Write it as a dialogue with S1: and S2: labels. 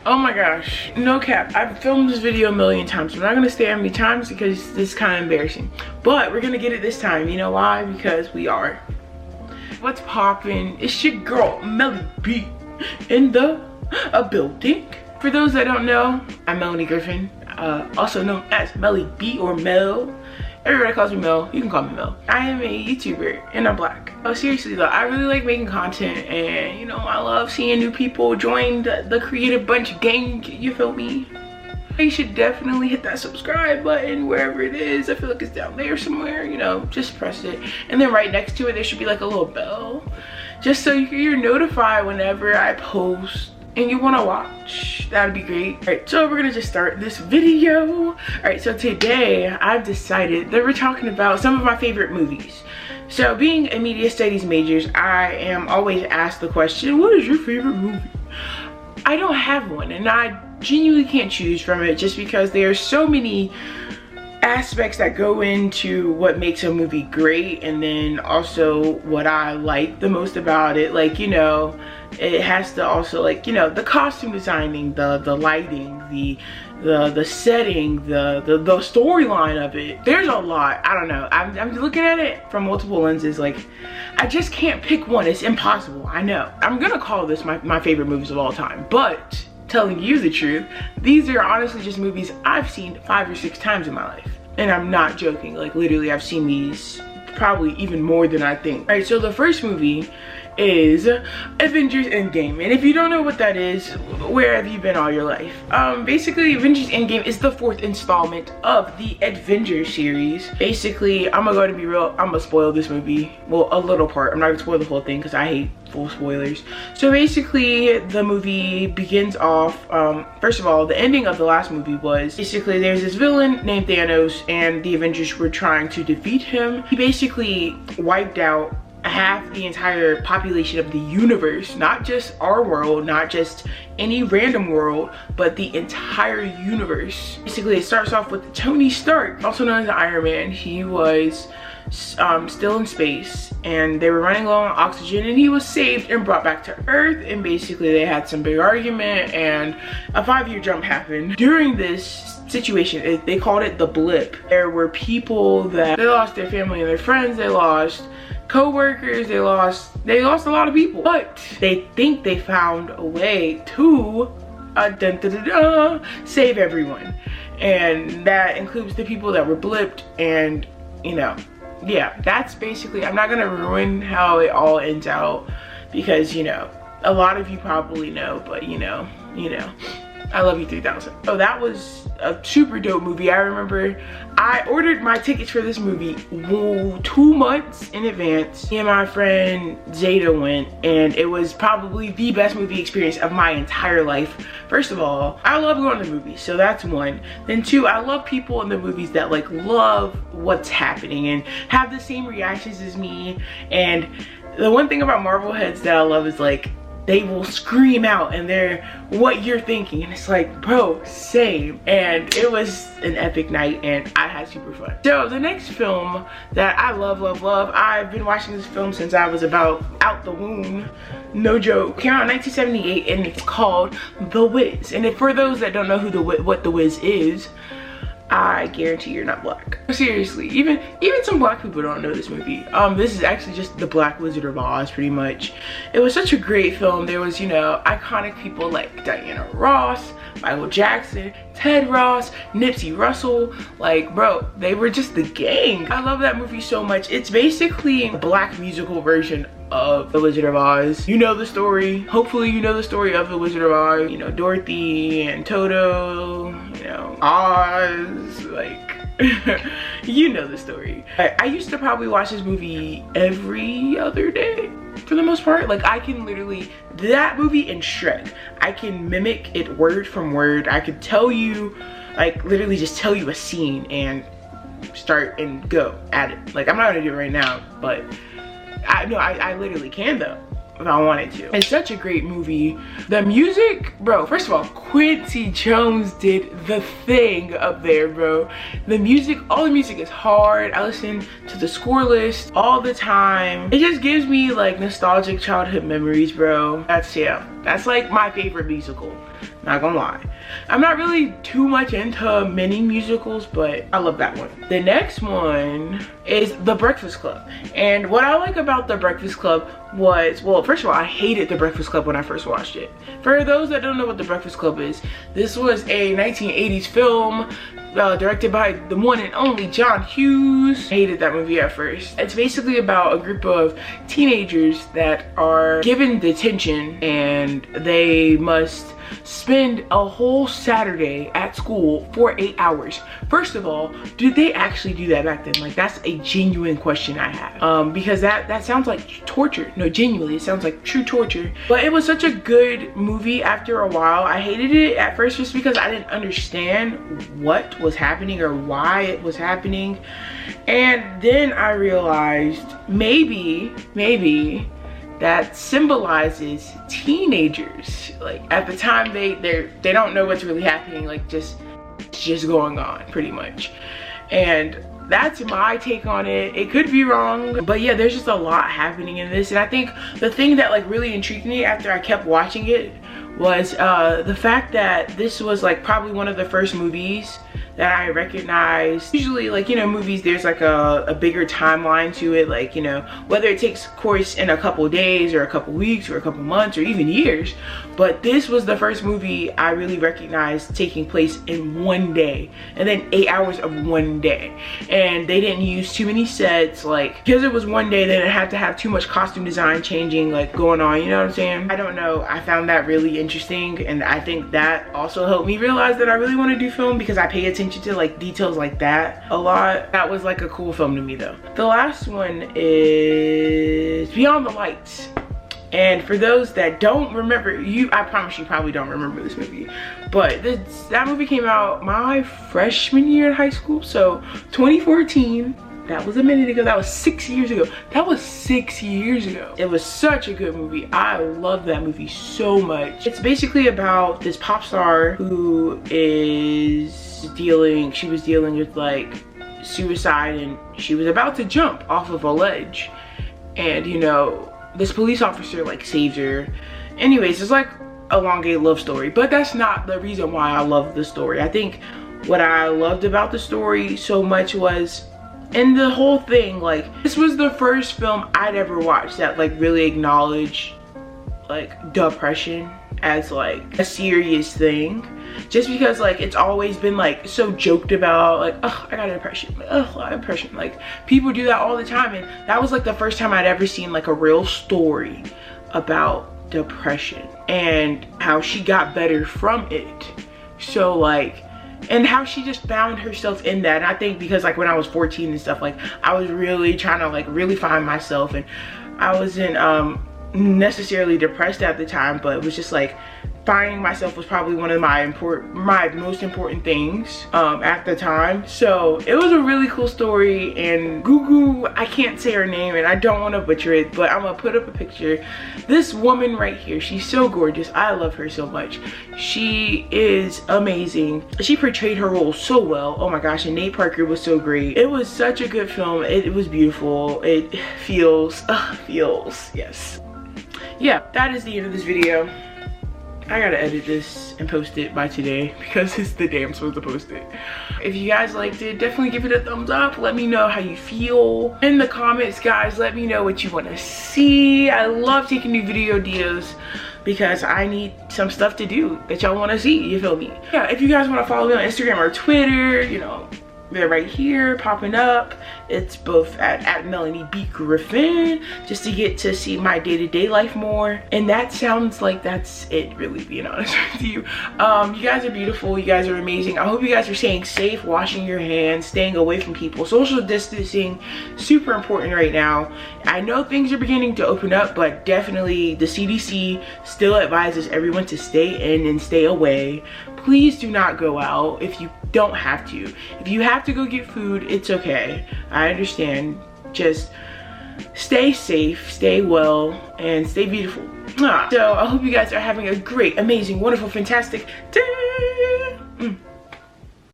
S1: Oh my gosh, no cap. I've filmed this video a million times. I'm not gonna say how many times because this is kind of embarrassing. But we're gonna get it this time. You know why? Because we are. What's poppin'? It's your girl, Melly B, in the building. For those that don't know, I'm Melanie Griffin, also known as Melly B or Mel. Everybody calls me Mel. You can call me Mel. I am a YouTuber and I'm black. Oh, seriously though, I really like making content, and you know, I love seeing new people join the creative bunch gang. You feel me? You should definitely hit that subscribe button wherever it is. I feel like it's down there somewhere. You know, just press it, and then right next to it there should be like a little bell, just so you're notified whenever I post and you want to watch. That'd be great. All right, so we're gonna just start this video. All right, so today I've decided that we're talking about some of my favorite movies. So being a media studies major, I am always asked the question, what is your favorite movie? I don't have one, and I genuinely can't choose from it just because there are so many aspects that go into what makes a movie great, and then also what I like the most about it. Like, you know, it has to also, like, you know, the costume designing, the lighting, the setting, the storyline of it. There's a lot. I don't know. I'm looking at it from multiple lenses. Like, I just can't pick one. It's impossible. I know. I'm gonna call this my favorite movies of all time, but telling you the truth, these are honestly just movies I've seen 5 or 6 times in my life. And I'm not joking. Like, literally, I've seen these probably even more than I think. All right, so the first movie is Avengers Endgame, and if you don't know what that is, where have you been all your life? Basically, Avengers Endgame is the 4th installment of the Avengers series. Basically, I'm gonna be real, I'm gonna spoil this movie. Well, a little part. I'm not gonna spoil the whole thing because I hate full spoilers. So basically, the movie begins off, first of all, the ending of the last movie was basically there's this villain named Thanos, and the Avengers were trying to defeat him. He basically wiped out half the entire population of the universe, not just our world, not just any random world, but the entire universe. Basically, it starts off with Tony Stark, also known as Iron Man. He was still in space, and they were running low on oxygen, and he was saved and brought back to Earth, and basically they had some big argument, and a 5-year jump happened. During this situation, they called it the blip. There were people that they lost their family and their friends, they lost co-workers, they lost a lot of people, but they think they found a way to save everyone, and that includes the people that were blipped. And you know, yeah, that's basically, I'm not gonna ruin how it all ends out because, you know, a lot of you probably know, but you know, I love you 3000. Oh, that was a super dope movie. I remember I ordered my tickets for this movie 2 months in advance. Me and my friend Zeta went, and it was probably the best movie experience of my entire life. First of all, I love going to movies, so that's one. Then 2, I love people in the movies that like love what's happening and have the same reactions as me. And the one thing about Marvel heads that I love is like, they will scream out and they're what you're thinking, and it's like, bro, same. And it was an epic night, and I had super fun. So the next film that I love, I've been watching this film since I was about out the womb, no joke. It came out in 1978, and it's called The Wiz. And if, for those that don't know what The Wiz is, I guarantee you're not black. Seriously, even some black people don't know this movie. This is actually just the Black Wizard of Oz, pretty much. It was such a great film. There was, you know, iconic people like Diana Ross, Michael Jackson, Ted Ross, Nipsey Russell. Like, bro, they were just the gang. I love that movie so much. It's basically a black musical version of The Wizard of Oz. You know the story. Hopefully you know the story of The Wizard of Oz. You know, Dorothy and Toto, you know, Oz, like, you know the story. I used to probably watch this movie every other day for the most part. Like, I can literally, that movie and Shrek, I can mimic it word from word. I could tell you, like, literally just tell you a scene and start and go at it. Like, I'm not gonna do it right now, but I literally can though. if I wanted to. It's such a great movie. The music, bro, first of all, Quincy Jones did the thing up there, bro. The music, all the music is hard. I listen to the score list all the time. It just gives me like nostalgic childhood memories, bro. That's like my favorite musical, not gonna lie. I'm not really too much into many musicals, but I love that one. The next one is The Breakfast Club. And what I like about The Breakfast Club was, well, first of all, I hated The Breakfast Club when I first watched it. For those that don't know what The Breakfast Club is, this was a 1980s film directed by the one and only John Hughes. I hated that movie at first. It's basically about a group of teenagers that are given detention and they must spend a whole Saturday at school for 8 hours. First of all, did they actually do that back then? Like, that's a genuine question I have. Because that sounds like torture. No, genuinely, it sounds like true torture. But it was such a good movie after a while. I hated it at first just because I didn't understand what was happening or why it was happening. And then I realized maybe that symbolizes teenagers. Like, at the time they don't know what's really happening, like just going on pretty much. And that's my take on it. It could be wrong, but yeah, there's just a lot happening in this. And I think the thing that like really intrigued me after I kept watching it was the fact that this was like probably one of the first movies that I recognized. Usually, like, you know, movies, there's like a bigger timeline to it, like, you know, whether it takes course in a couple days or a couple weeks or a couple months or even years. But this was the first movie I really recognized taking place in one day, and then 8 hours of one day. And they didn't use too many sets, like, because it was one day, they didn't have to have too much costume design changing like going on, you know what I'm saying? I don't know, I found that really interesting, and I think that also helped me realize that I really want to do film because I pay attention to like details like that a lot. That was like a cool film to me though. The last one is Beyond the Lights. And for those that don't remember, I promise you probably don't remember this movie, but that movie came out my freshman year in high school, so 2014. That was a minute ago. That was 6 years ago. That was 6 years ago. It was such a good movie. I love that movie so much. It's basically about this pop star who is she was dealing with like suicide, and she was about to jump off of a ledge. And you know, this police officer like saves her. Anyways, it's like a elongated love story, but that's not the reason why I love the story. I think what I loved about the story so much was, and the whole thing, like, this was the first film I'd ever watched that like really acknowledged like depression as like a serious thing. Just because like it's always been like so joked about, like, oh, I got a depression, like, oh, I have depression. Like, people do that all the time, and that was like the first time I'd ever seen like a real story about depression and how she got better from it. So like, and how she just found herself in that. And I think because like when I was 14 and stuff, like I was really trying to like really find myself, and I wasn't necessarily depressed at the time, but it was just like finding myself was probably one of my most important things at the time. So it was a really cool story. And Gugu, I can't say her name and I don't want to butcher it, but I'm gonna put up a picture. This woman right here, she's so gorgeous. I love her so much. She is amazing. She portrayed her role so well. Oh my gosh, and Nate Parker was so great. It was such a good film. It was beautiful. It feels, yes. Yeah, that is the end of this video. I gotta edit this and post it by today because it's the day I'm supposed to post it. If you guys liked it, definitely give it a thumbs up. Let me know how you feel in the comments, guys. Let me know what you want to see. I love taking new video ideas because I need some stuff to do that y'all want to see, you feel me? Yeah, if you guys want to follow me on Instagram or Twitter, you know, they're right here popping up. It's both at melaniebgriffinbusiness, just to get to see my day-to-day life more. And that sounds like that's it, really, being honest with you. You guys are beautiful. You guys are amazing. I hope you guys are staying safe, washing your hands, staying away from people. Social distancing, super important right now. I know things are beginning to open up, but definitely the CDC still advises everyone to stay in and stay away. Please do not go out if you don't have to. If you have to go get food, it's okay. I understand. Just stay safe, stay well, and stay beautiful. So I hope you guys are having a great, amazing, wonderful, fantastic day.